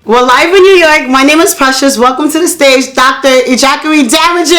We're live in New York. My name is Precious. Welcome to the stage, Dr. Ijakari Damages.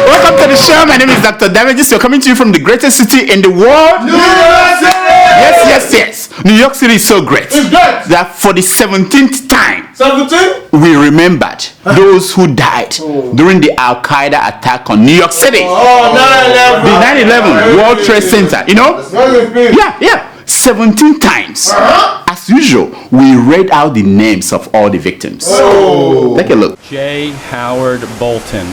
Welcome to the show. My name is Dr. Damages. We're coming to you from the greatest city in the world. New York City! Yes. New York City is so great. It's great. That for the 17th time, 17? we remembered those who died during the Al Qaeda attack on New York City. Oh, 9/11. The 9/11 World Trade Center. You know? Yeah. Yeah. 17 times. As usual, we read out the names of all the victims. Take a look. J. Howard Bolton,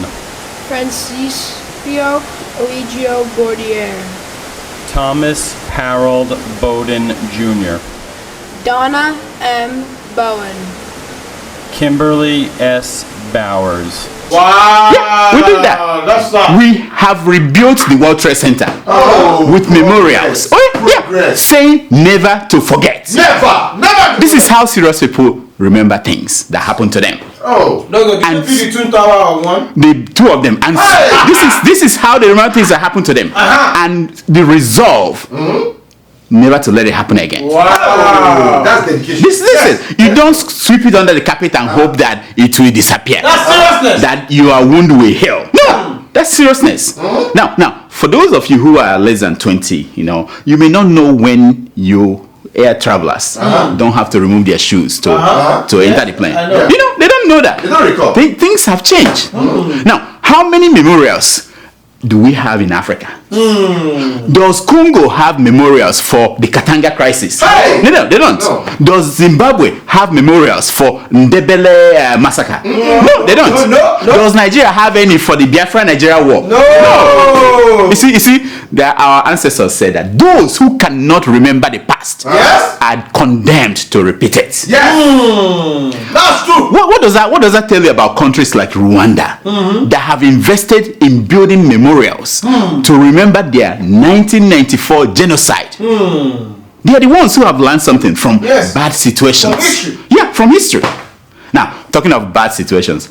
Francisco Eligio Bordier, Thomas Harold Bowden Jr., Donna M. Bowen, Kimberly S. Bowers, Wow. Yeah, we did that. That's not. We have rebuilt the World Trade Center with memorials. Saying never to forget. Never. This is how serious people remember things that happen to them. Oh. No, And did you see the Twin Tower one? The two of them. And this is how they remember things that happen to them. And the resolve never to let it happen again. Wow. That's dedication. Listen, you don't sweep it under the carpet and hope that it will disappear. That's seriousness. That your wound will heal. No, that's seriousness. Now, for those of you who are less than 20, you may not know when you air travelers don't have to remove their shoes to enter the plane. I know. They don't know that. They don't recall. Things have changed. Now, how many memorials do we have in Africa? Does Congo have memorials for the Katanga crisis? Hey! No, they don't. No. Does Zimbabwe have memorials for Ndebele massacre? No, they don't. No. Does Nigeria have any for the Biafra-Nigeria war? No. You see, that our ancestors said that those who cannot remember the past are condemned to repeat it. Yes. That's true. What does that tell you about countries like Rwanda that have invested in building memorials to remember their 1994 genocide? They are the ones who have learned something from bad situations. From history. Yeah, from history. Now, talking of bad situations,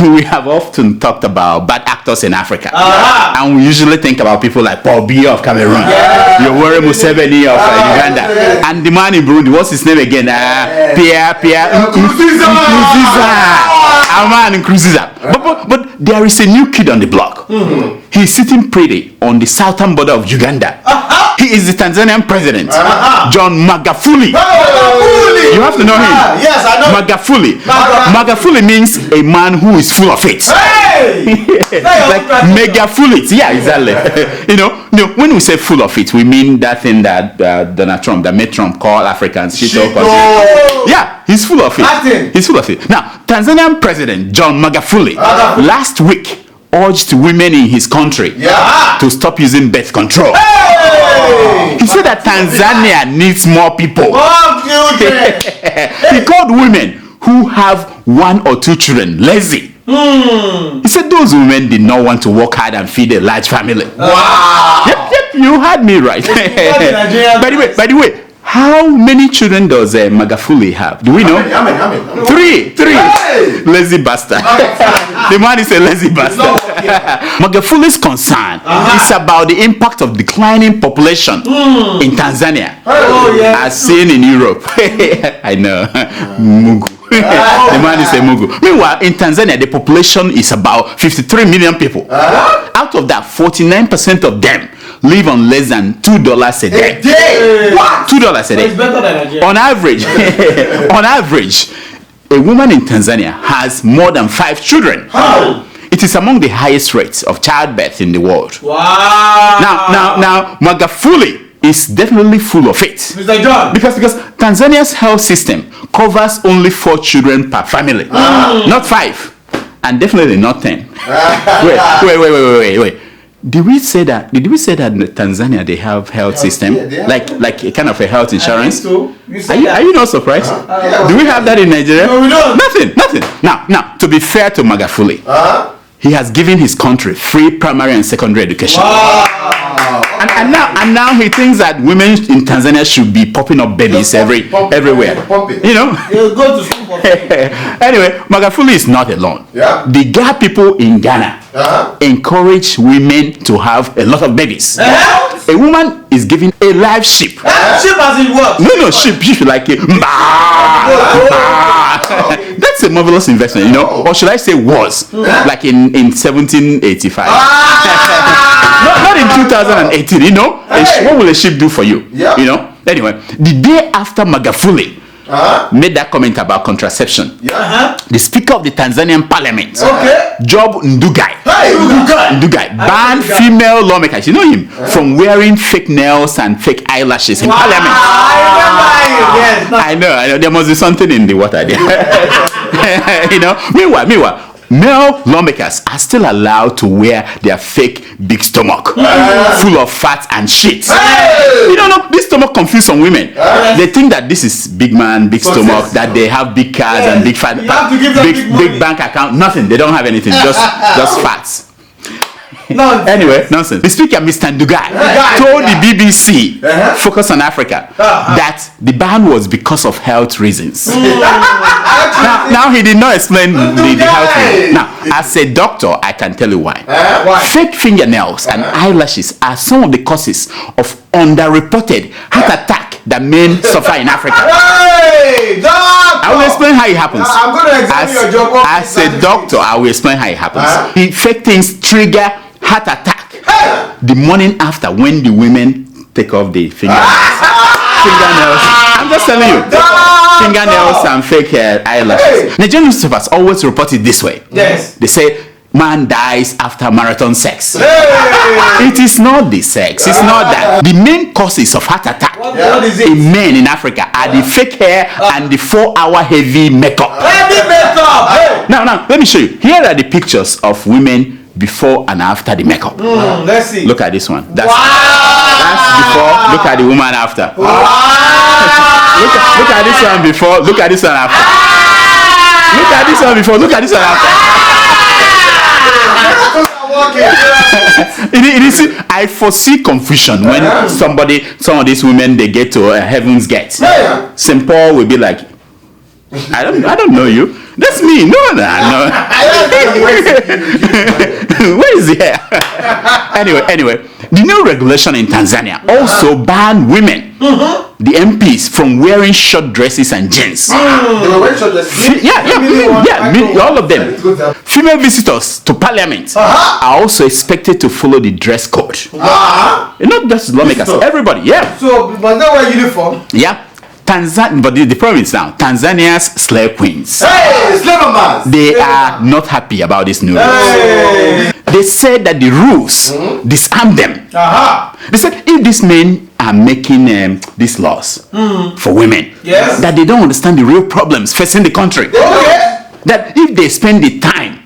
we have often talked about bad actors in Africa. And we usually think about people like Paul Biya of Cameroon, Yoweri Museveni of Uganda, and the man in Burundi, what's his name again? Pierre Nkurunziza. Aman Nkurunziza. But there is a new kid on the block. He's sitting pretty on the southern border of Uganda. He is the Tanzanian president, John Magufuli. You have to know him. Yes, I know. Magufuli. Magufuli means a man who is full of it. Like megafully. Yeah, exactly. When we say full of it, we mean that thing that Donald Trump, that made Trump call Africans shit. Yeah, he's full of it. He's full of it. Now, Tanzanian President John Magufuli last week urged women in his country to stop using birth control. He said that Tanzania needs more people. He called women who have 1 or 2 children lazy. He said those women did not want to work hard and feed a large family. Wow. Yep, you had me right. By the way, how many children does Magufuli have? Do we know? How many? 3. Hey! Lazy bastard. The man is a lazy bastard. Magufuli's concern is about the impact of declining population in Tanzania, as seen in Europe. I know. Mugu. The man is a Mugu. Meanwhile, in Tanzania, the population is about 53 million people. Out of that, 49% of them live on less than $2 a day. What? $2 a day. It's better than Nigeria. On average, a woman in Tanzania has more than 5 children. It is among the highest rates of childbirth in the world. Wow. Now, Magufuli is definitely full of it. Mr. John. Because Tanzania's health system covers only 4 children per family, not 5, and definitely not 10. Wait. Did we say that in Tanzania they have health system, like a kind of a health insurance? So. Are you not surprised? Do we have that in Nigeria? No, we don't. Nothing. Now, to be fair to Magufuli, he has given his country free primary and secondary education. Wow. And now he thinks that women in Tanzania should be popping up babies everywhere. He'll go to school for free. Anyway, Magufuli is not alone. Yeah. The Ga people in Ghana encourage women to have a lot of babies. A woman is giving a live sheep. Sheep as in what? No, sheep like a That's a marvelous investment, you know, or should I say was, like in 1785. Not in 2018, you know. What will a sheep do for you? Yeah. You know. Anyway, the day after Magufuli made that comment about contraception, the Speaker of the Tanzanian Parliament, Job Ndugai, banned female lawmakers, you know him, from wearing fake nails and fake eyelashes in Parliament. I know. There must be something in the water there. You know. Meanwhile, male lawmakers are still allowed to wear their fake big stomach, full of fat and shit. You don't know, this stomach confuses some women. They think that this is big man, big stomach, that they have big cars and big fat, big bank account. Nothing. They don't have anything. Just fats. Anyway, nonsense. The speaker, Mr. Ndugai, told the BBC, Focus on Africa, that the ban was because of health reasons. Now he did not explain the health reasons. Now, as a doctor, I can tell you why. Fake fingernails and eyelashes are some of the causes of underreported heart attack that men suffer in Africa. I will explain how it happens. I'm going to examine your job. As a doctor, I will explain how it happens. The fake things trigger heart attack the morning after when the women take off the fingernails. I'm just telling you. Fingernails and fake eyelashes. Nigerian newspapers always report it this way. Yes. They say man dies after marathon sex. It is not the sex. It's not that. The main causes of heart attack What is it? in men in Africa are the fake hair and the 4-hour heavy makeup. Heavy makeup. Hey. Now, let me show you. Here are the pictures of women before and after the makeup. Let's see. Look at this one. That's before. Look at the woman after. Look at this one before. Look at this one after. Look at this one before. Look at this one after. I foresee confusion when some of these women, they get to Heaven's Gate. St. Paul will be like, I don't know you. That's me. No. Where is he? Anyway, the new regulation in Tanzania also banned women, the MPs, from wearing short dresses and jeans. They were wearing short dresses. All of them. Female visitors to parliament are also expected to follow the dress code. Not just lawmakers, everybody. Yeah. So, but they wear uniform. Yeah. But the problem is now, Tanzania's slave queens, they are not happy about this new rules. They said that the rules disarm them. They said if these men are making these laws for women, that they don't understand the real problems facing the country. That if they spend the time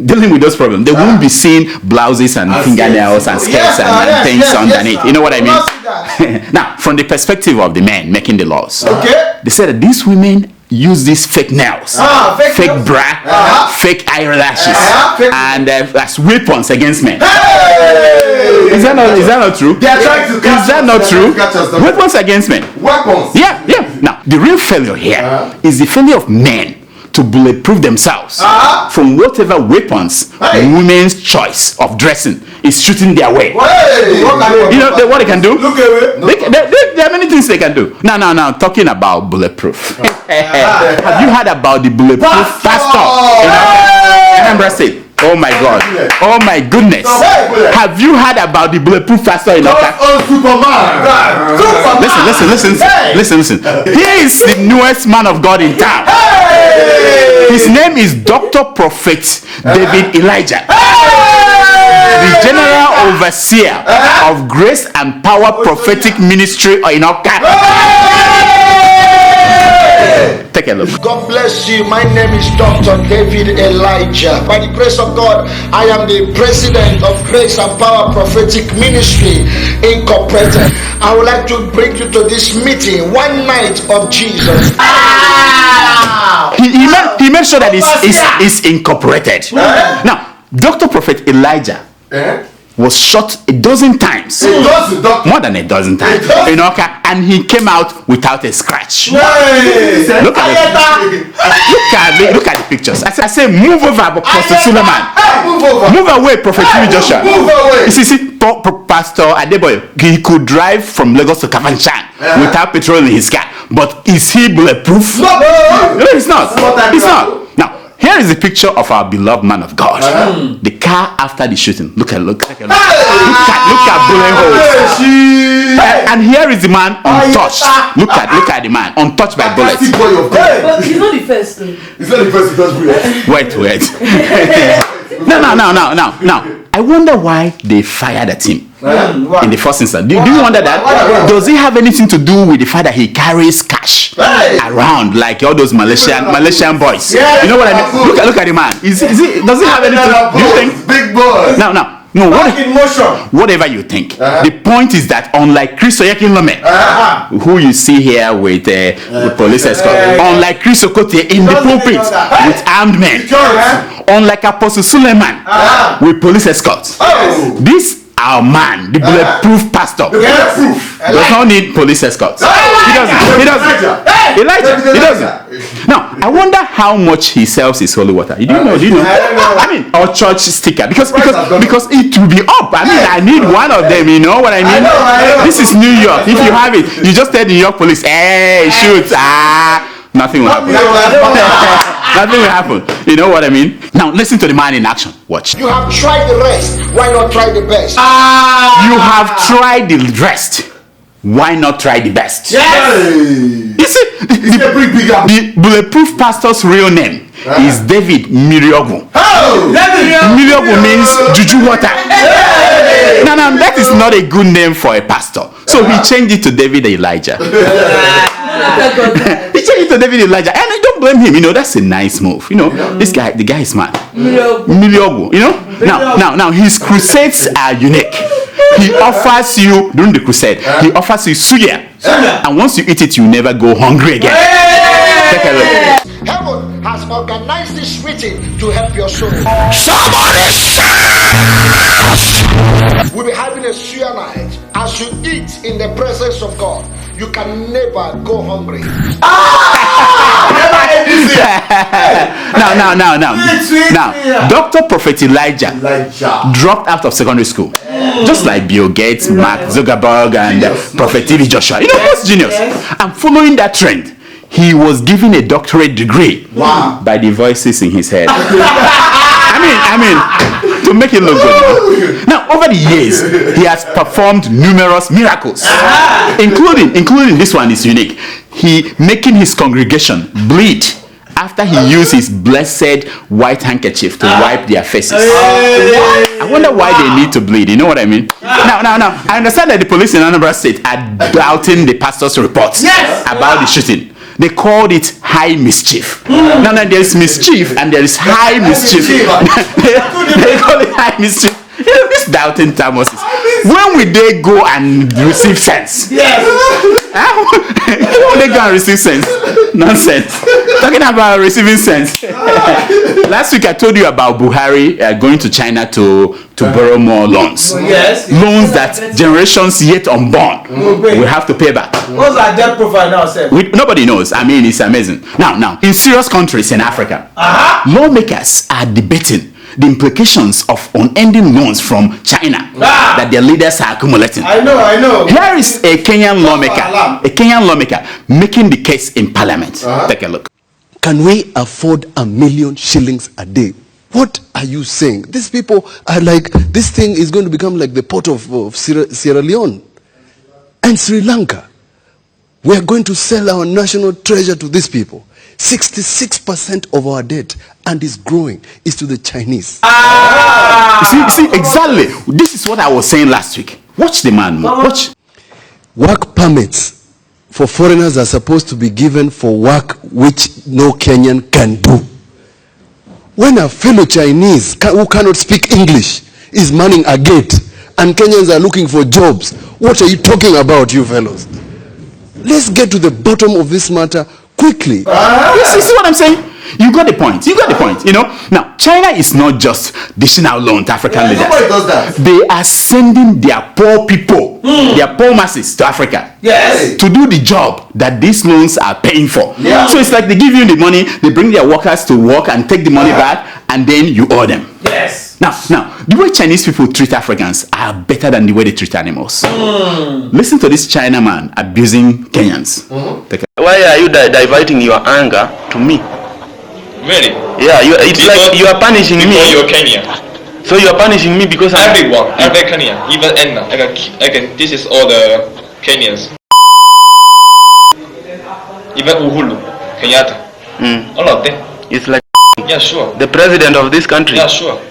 dealing with those problems, they won't be seeing blouses and fingernails and skirts and things underneath. You know what I mean? Now, from the perspective of the men making the laws, they said that these women use these fake nails, fake bra, fake eyelashes, and as weapons against men. Is that not true? They are trying to Is that not true? Weapons against men. Weapons. Yeah. Now, the real failure here is the failure of men to bulletproof themselves from whatever weapons women's choice of dressing is shooting their way. You know what they can do? Look away. There are many things they can do. Now, talking about bulletproof. Have you heard about the bulletproof pastor in Anambra State? Oh my God. Oh my goodness. Have you heard about the bulletproof pastor in Oka? Listen. He is the newest man of God in town. His name is Dr. Prophet David Elijah. The General Overseer of Grace and Power Prophetic Ministry in Oka. Take a look. God bless you. My name is Dr. David Elijah. By the grace of God, I am the president of Grace and Power Prophetic Ministry Incorporated. I would like to bring you to this meeting, One Night of Jesus. He made sure that it's incorporated. Now, Dr. Prophet Elijah was shot a dozen times. More than a dozen times. In Oka, and he came out without a scratch. Look at the pictures. I say, move over, Pastor Suleiman. Move over. Move away, Prophet Joshua. Move away. You see, Pastor Adeboye, he could drive from Lagos to Kafanchan without petrol in his car. But is he bulletproof? No. No, he's not. He's not. Now, here is the picture of our beloved man of God. The car after the shooting. Look at bullet holes. And here is the man untouched. Look at the man untouched by bullets. But he's not the first. He's not the first bullet. Wait. Now. I wonder why they fired at him in the first instance. Do you wonder that? Does it have anything to do with the fact that he carries cash around like all those Malaysian boys? You know what I mean? Look at the man. Does it have anything? Do you think? Big boy. No, in motion. whatever you think. The point is that unlike Chris Oyekinlome, who you see here with police escort, unlike Chris Okotie in the pulpit with armed men, unlike Apostle Suleiman with police escorts, this our man, the bulletproof pastor, does not need police escorts. He doesn't. Elijah, he doesn't. Now, I wonder how much he sells his holy water. Do you know? I mean, or church sticker, because it will be up. I mean, I need one of them. You know what I mean? This is New York. If you have it, you just tell the New York police, "Hey, shoot!" Nothing will happen. Nothing will happen. You know what I mean? Now, listen to the man in action. Watch. You have tried the rest. Why not try the best? You have tried the rest. Why not try the best? You see, the bulletproof pastor's real name is David Miriogu. Miriogu means juju water. Now, that is not a good name for a pastor. So he changed it to David Elijah. He changed it to David Elijah. And I don't blame him. You know, that's a nice move. You know, the guy is smart. Miriogu. You know? Now, his crusades are unique. He offers you, during the crusade, he offers you suya. And once you eat it, you never go hungry again. Take a look. Heaven has organized this meeting to help your soul. Somebody We'll be having a suya night. As you eat in the presence of God, you can never go hungry. Now, Dr. Prophet Elijah dropped out of secondary school. Just like Bill Gates, Mark Zuckerberg, and Prophet TV Joshua. You know, most genius. And following that trend, he was given a doctorate degree by the voices in his head. I mean, to make it look good. Now, over the years, he has performed numerous miracles, including this one is unique. He making his congregation bleed after he used his blessed white handkerchief to wipe their faces. I wonder why they need to bleed. You know what I mean? Now, I understand that the police in Anambra State are doubting the pastor's reports about the shooting. They called it high mischief. Now there is mischief and there is high mischief. They call it high mischief. You know, this doubting Thomases. When will they go and receive sense? When will they go and receive sense? Nonsense. Talking about receiving sense. Last week I told you about Buhari going to China to borrow more loans. Loans that generations yet unborn will have to pay back. What's our debt profile now, sir? Nobody knows. I mean, it's amazing. Now, in serious countries in Africa, lawmakers are debating the implications of unending loans from China that their leaders are accumulating. I know. Here is a Kenyan lawmaker making the case in parliament. Take a look. Can we afford 1 million shillings a day? What are you saying? These people are like, this thing is going to become like the port of Sierra Leone and Sri Lanka. We are going to sell our national treasure to these people. 66% of our debt, and is growing, is to the Chinese. See, exactly. This is what I was saying last week. Watch the man. Watch. Work permits for foreigners are supposed to be given for work which no Kenyan can do. When a fellow Chinese who cannot speak English is manning a gate and Kenyans are looking for jobs, what are you talking about, you fellows? Let's get to the bottom of this matter quickly. You see what I'm saying? You got the point. You know. Now, China is not just dishing out loans to African leaders. Nobody does that. They are sending their poor people, their poor masses to Africa. To do the job that these loans are paying for. So it's like they give you the money, they bring their workers to work and take the money back, and then you owe them. Now, the way Chinese people treat Africans are better than the way they treat animals. Listen to this Chinaman abusing Kenyans. Why are you diverting your anger to me? Really? Yeah, it's like you are punishing me. You're Kenya. So you are punishing me because everyone, every Kenyan, even Enna. I can. This is all the Kenyans. Even Uhuru, Kenyatta. All of them. It's like. Yeah, sure. The president of this country. Yeah, sure.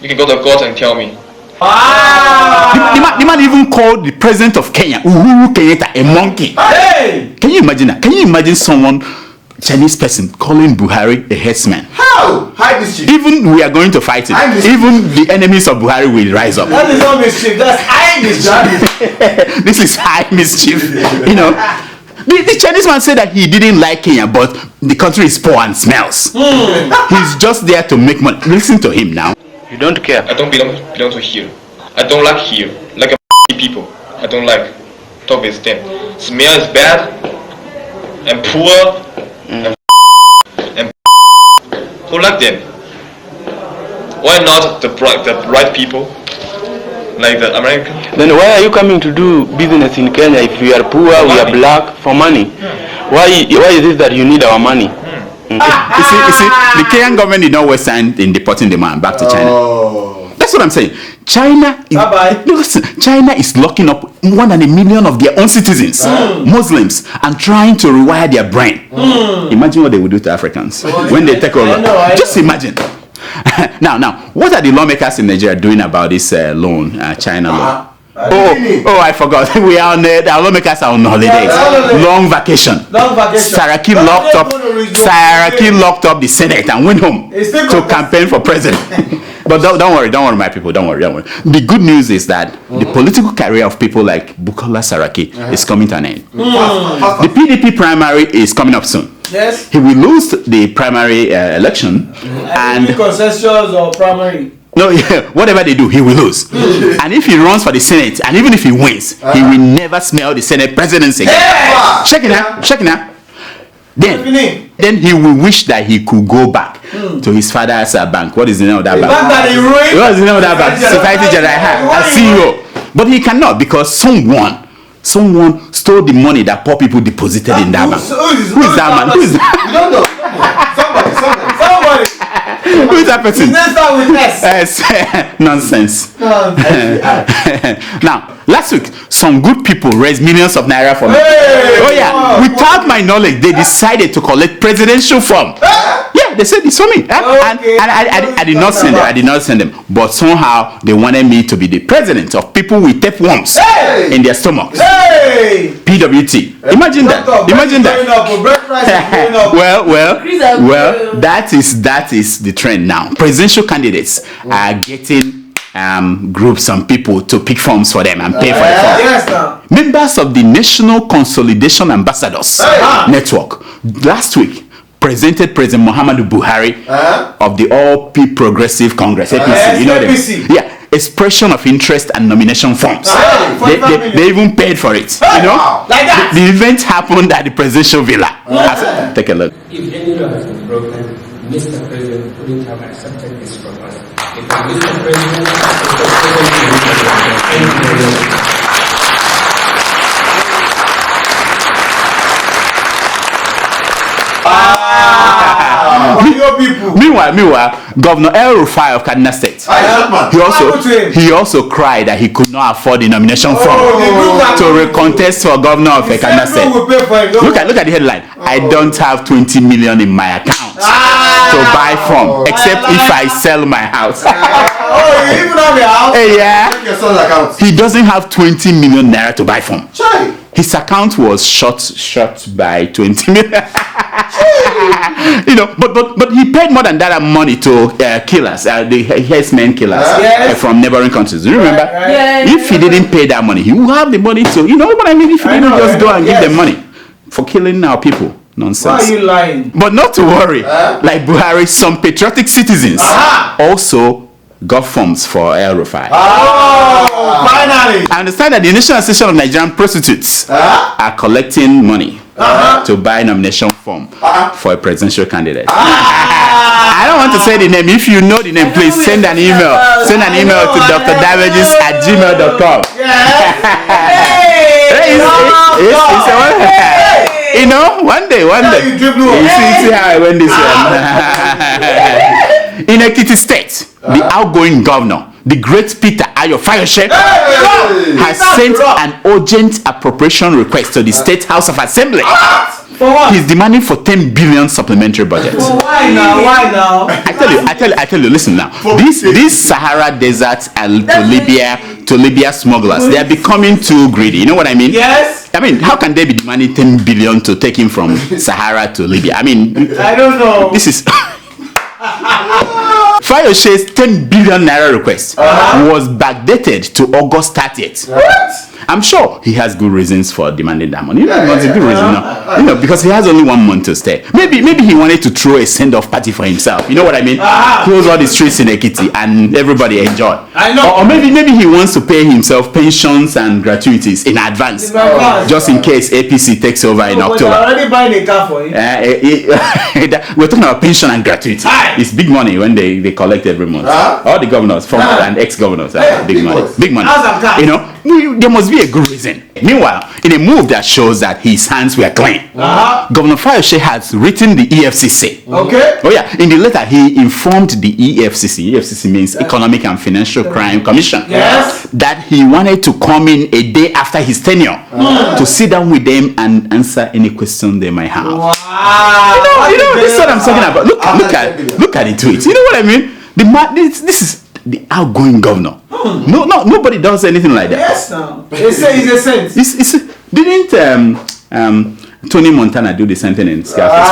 You can go to court and tell me. The man even called the president of Kenya, Uhuru Kenyatta, a monkey. Hey! Can you imagine that? Can you imagine someone, Chinese person, calling Buhari a headsman? How? Hide mischief. Even we are going to fight it. Even the enemies of Buhari will rise up. That is not mischief. That's high mischief. This is high mischief. You know, the Chinese man said that he didn't like Kenya, but the country is poor and smells. He's just there to make money. Listen to him now. You don't care. I don't belong to here. I don't like here. Like a people. I don't like. Talk with them. Smell is bad and poor and who like them? Why not the right people? Like the American? Then why are you coming to do business in Kenya if we are poor, we are black, for money? Why is it that you need our money? You see, the Kenyan government did not waste time in deporting the man back to China. That's what I'm saying. China is locking up more than 1 million of their own citizens, Muslims, and trying to rewire their brain. Imagine what they would do to Africans when they take over. Just imagine. Now, what are the lawmakers in Nigeria doing about this loan, China loan? Oh, I forgot. We are on our lawmakers are on holidays. Long vacation. Saraki locked up the Senate and went home to campaign for president. But don't worry, my people. Don't worry. The good news is that the political career of people like Bukola Saraki is coming to an end. The PDP primary is coming up soon. Yes. He will lose the primary election, and consensus or primary. No, whatever they do, he will lose. And if he runs for the Senate, and even if he wins, he will never smell the Senate presidency again. Check it out. Then he will wish that he could go back to his father's bank. What is the name of that bank? What is the name of that bank? Society Generale, a CEO. But he cannot because someone stole the money that poor people deposited in that bank. Who is that man? Who is that? We don't know. Somebody. Who is that person? Let's start with S. Nonsense. Now, last week, some good people raised millions of naira for me. Without my knowledge, they decided to collect presidential form. Yeah, they said it's for me. And I did not send them. But somehow they wanted me to be the president of people with tapeworms in their stomachs. PWT. Imagine that. Well, that is the trend now. Presidential candidates are getting groups and people to pick forms for them and pay for the form. Members of the National Consolidation Ambassadors Network last week presented President Muhammadu Buhari of the All Progressive Congress, APC. You know them? Yeah. Expression of interest and nomination forms. They even paid for it. You know? Like that. The event happened at the presidential villa. Take a look. If any law has been broken, Mr. President wouldn't have accepted this from us. If Mr. President Meanwhile, Governor El Rufai of Kaduna State, he also cried that he could not afford the nomination form to recontest for governor of Kaduna State. Look at the headline. I don't have 20 million in my account to buy from, except if I sell my house. You even have your house? Yeah. Your son's account. He doesn't have 20 million naira to buy from. His account was shot by 20 million. You know, but he paid more than that money to killers, the herdsmen killers from neighboring countries. Do you remember? If he didn't pay that money, he would have the money to, you know what I mean? If he didn't just go and give them money for killing our people. Nonsense. Why are you lying? But not to worry. Like Buhari, some patriotic citizens also got forms for El Rufai. Finally! I understand that the National Association of Nigerian Prostitutes are collecting money to buy nomination form for a presidential candidate. I don't want to say the name. If you know the name, please send an email. Send an email to drdamages@gmail.com. You know, one day. You see how I went this one. In Ekiti State, the outgoing governor, the great Peter Ayo Fayose, has sent an urgent appropriation request to the State House of Assembly. For what? He's demanding for 10 billion supplementary budget. Why now? I tell you, listen now. These Sahara deserts and to Libya smugglers, they are becoming too greedy. You know what I mean? Yes. I mean, how can they be demanding 10 billion to take him from Sahara to Libya? I mean, I don't know. This is Fayose's 10 billion naira request was backdated to August 30th. What? I'm sure he has good reasons for demanding that money. It's a good reason, because he has only 1 month to stay. Maybe he wanted to throw a send-off party for himself. You know what I mean? Close all the streets in Ekiti and everybody enjoy. I know. Or maybe he wants to pay himself pensions and gratuities in advance, just in case APC takes over in October. But already buying a car for him. We're talking about pension and gratuity. It's big money when they collect every month. All the governors, former and ex-governors, big money. Big money. You know, there must be a good reason. Meanwhile, in a move that shows that his hands were clean, Governor Fayose has written the EFCC. Okay. Oh yeah, in the letter he informed the EFCC. EFCC means Economic and Financial Crime Commission. Yes. That he wanted to come in a day after his tenure to sit down with them and answer any question they might have. Wow. You know, this is what I'm talking about. Look at the tweets. You know what I mean? This is the outgoing governor. Nobody does anything like that. Yes, now. They say he's a saint. Didn't Tony Montana do the same thing in Scarface?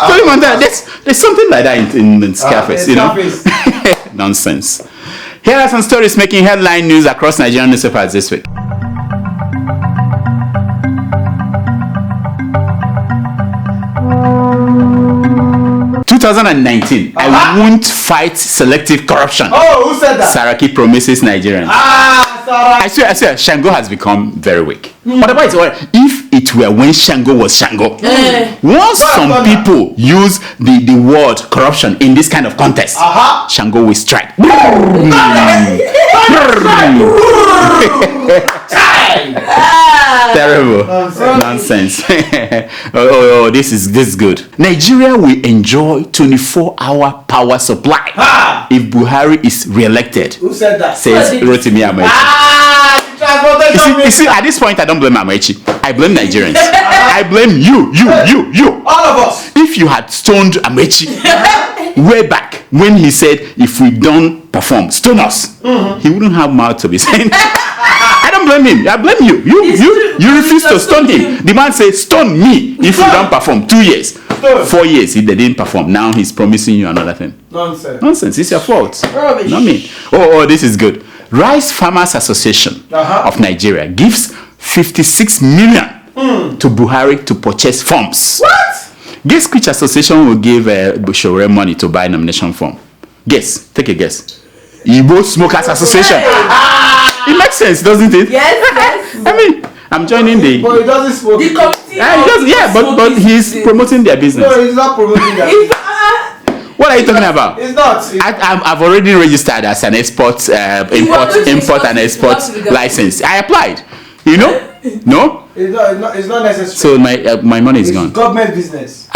Tony Montana, there's something like that in Scarface, you know? Nonsense. Here are some stories making headline news across Nigerian newspapers this week. (2019) I won't fight selective corruption. Oh, who said that? Saraki promises Nigerians. I swear, Shango has become very weak. Otherwise, if it were when Shango was Shango, once some people use the word corruption in this kind of context, Shango will strike. Terrible nonsense. This is good. Nigeria will enjoy 24-hour power supply if Buhari is re-elected. Who said that? Says Rotimi Amaechi. You see, at this point, I don't blame Amaechi. I blame Nigerians. I blame you. All of us. If you had stoned Amaechi way back when he said, if we don't perform, stone us, he wouldn't have mouth to be saying. I don't blame him. I blame you. You refuse to stone him. The man said, stone me if you don't perform. 2 years. 4 years, if they didn't perform. Now he's promising you another thing. Nonsense. It's your fault. Rubbish. Not me. Oh, this is good. Rice Farmers Association of Nigeria gives 56 million to Buhari to purchase forms. What? Guess which association will give Bushore money to buy nomination form? Guess. Take a guess. Igbo Smokers Association. It makes sense, doesn't it? Yes. I mean, I'm joining the. But he doesn't smoke. The committee. But he's promoting their business. No, he's not promoting their business. What are you talking about? It's not. I've already registered as an import and export license. I applied. You know? No? It's not necessary. So my money is gone. Government business.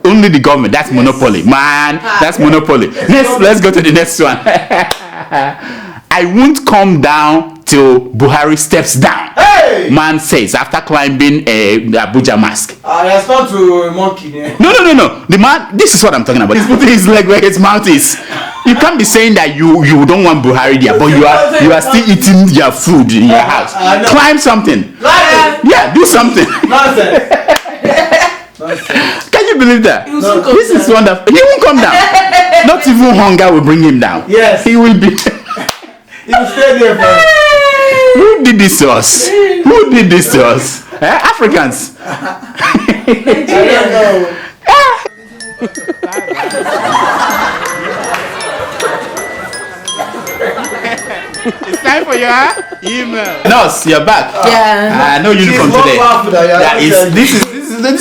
Only the government. That's monopoly, man. That's monopoly. Let's go to the next one. I won't come down till Buhari steps down. Hey! Man says after climbing the Abuja mosque. He has gone to a monkey. Yeah. No. The man. This is what I'm talking about. He's putting his leg where his mouth is. You can't be saying that you don't want Buhari there, but you are still eating your food in your house. Climb something. Yeah, do something. Nonsense. Can you believe that? This is wonderful. He won't come down. Not even hunger will bring him down. Yes. He will be. He will stay there for. Who did this to us? Africans. I don't know. It's time for your email. Nurse, you're back. Yeah. No uniform today. Yeah, this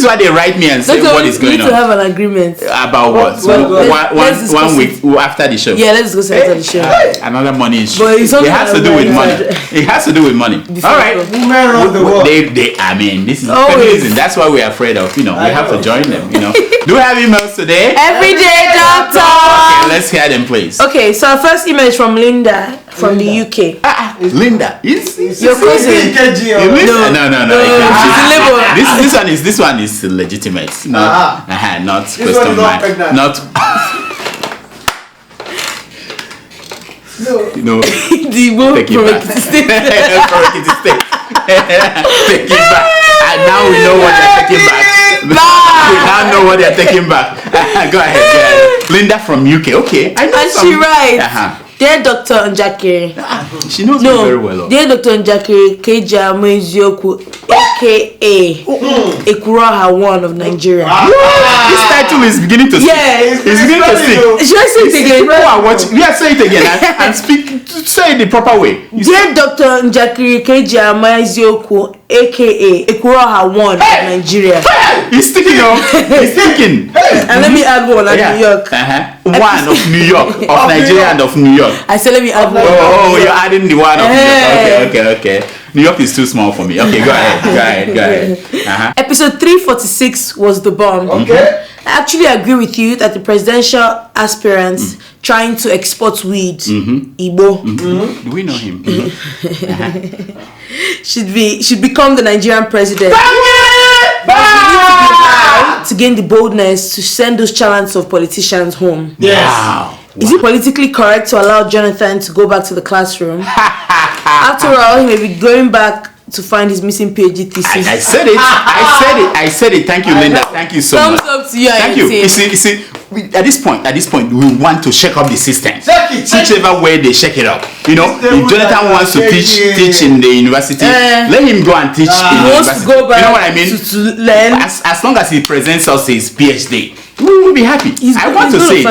is why they write me and say what is going on. We need to have an agreement. About what? One week after the show. Yeah, let's go after the show. Another money issue. But it has to do with money. It has to do with money. All right. Women run the world. I mean, this is feminism. That's why we're afraid of. We have to join them. Do we have emails today? Everyday doctor. Okay, let's hear them, please. Okay, so our first email is from Linda from the UK. Linda, your cousin? No. This one is legitimate. Not question mark. Not. No. Take it back. Take it back. And now we know what they're taking back. We now know what they're taking back. Go ahead. Linda from UK. Okay. I know. And she writes, Dear Dr. Njakiri. She knows me very well. Dear Dr. Njakiri, Keja Mezioku, aka Ekuroha one of Nigeria. This title is beginning to speak. Yeah, it's beginning to speak. Should I say it again? People are watching. Yeah, say it again and speak. Say it the proper way. Dear Dr. Njakiri, Keja Mezioku, aka Ekuroha one of Nigeria. He's sticking on. He's thinking. And let me add one. New York. One of New York, of Nigeria and of New York. I said let me add one. Oh, you're adding the one of New York. Okay. New York is too small for me. Okay, go ahead. Episode 346 was the bomb. Okay. I actually agree with you that the presidential aspirants trying to export weed, Igbo, do we know him? should become the Nigerian president. To gain the boldness to send those challenge of politicians home. Yes. Wow. Is it politically correct to allow Jonathan to go back to the classroom? After all, he may be going back to find his missing PhD thesis. I said it. Thank you, Linda. Thank you so much. Thumbs up to you. Thank you. You see, at this point, we want to shake up the system. Whichever way they shake it up. If Jonathan wants to teach in the university, let him go and teach in the university. Go back, you know what I mean? To learn. As long as he presents us his PhD, we will be happy. I want to say it.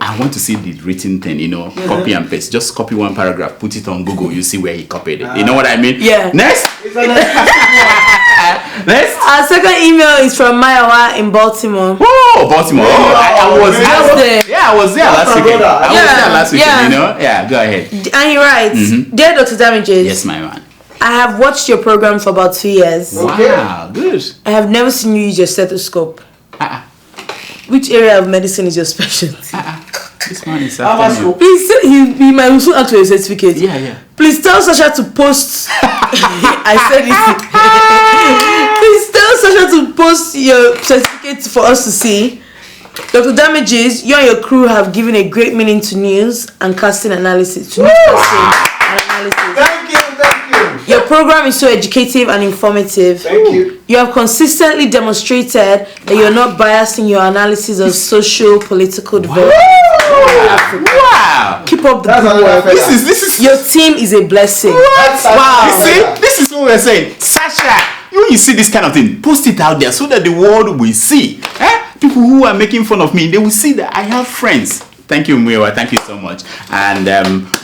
I want to see the written thing, copy and paste. Just copy one paragraph, put it on Google, you see where he copied it. You know what I mean? Yeah. Next. Next. Our second email is from Mayawa in Baltimore. Oh, Baltimore. I was there. Yeah, I was there last weekend. Yeah, go ahead. And he writes, Dear Dr. Damages. Yes, my man. I have watched your program for about 2 years. Wow, good. I have never seen you use your stethoscope. Which area of medicine is your specialty? This man is after me. Please, he might soon ask for a certificate. Yeah. Please tell Sasha to post. I said it. Please tell Sasha to post your certificate for us to see. Dr. Damages, you and your crew have given a great meaning to news and casting analysis. Thank you. Your program is so educative and informative. Thank you. You have consistently demonstrated that you're not biased in your analysis of social political development. Wow! Keep up the good work. This is your team is a blessing. What? Wow! You see, this is what we're saying, Sasha. You see this kind of thing, post it out there so that the world will see. People who are making fun of me, they will see that I have friends. Thank you, Miwa. Thank you so much. And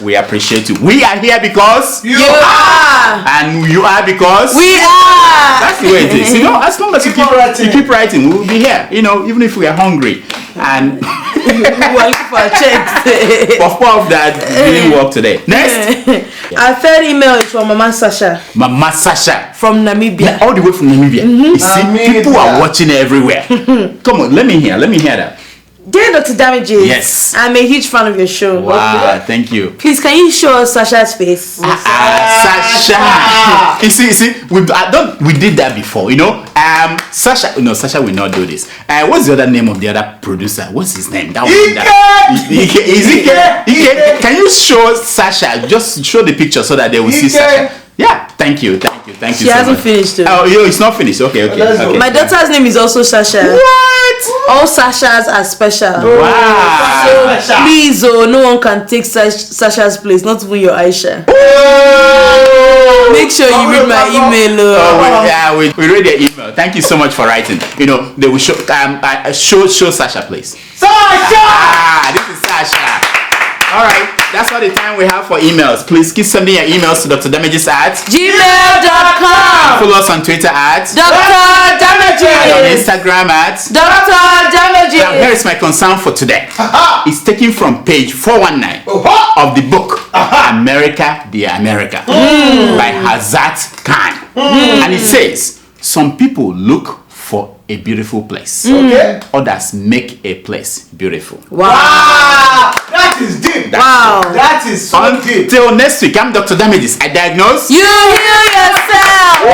we appreciate you. We are here because you are. And you are because we are. That's the way it is. As long as you keep writing, we will be here. Even if we are hungry. And we are looking for a checks. Puff that didn't work today. Next. Our third email is from Mama Sasha. Mama Sasha. From Namibia. All the way from Namibia. You see, people are watching everywhere. Come on, let me hear that. Dear Dr. Damages, yes, I'm a huge fan of your show. Wow, thank you. Please, can you show us Sasha's face? Sasha. You see, we did that before, Sasha. No, Sasha will not do this. What's the other name of the other producer? What's his name? That Ike. Can you show Sasha? Just show the picture so that they will see Sasha. Yeah, thank you. She hasn't finished it. Oh, it's not finished. Okay. My daughter's name is also Sasha. What? All Sashas are special. Wow. So please, no one can take Sasha's place, not even your Aisha. Make sure you read my email. We read your email. Thank you so much for writing. They will show show Sasha, please. Sasha! This is Sasha. All right. That's all the time we have for emails. Please keep sending your emails to Dr. Damages at gmail.com. Follow us on Twitter at Dr. Damages. And on Instagram at Dr. Damages. Now here is my concern for today. It's taken from page 419 of the book America the America by Hazat Khan. And it says, some people look for a beautiful place. Okay. Others make a place beautiful. Wow. That is deep. That is so deep. Until next week, I'm Dr. Damages. I diagnose. You heal yourself.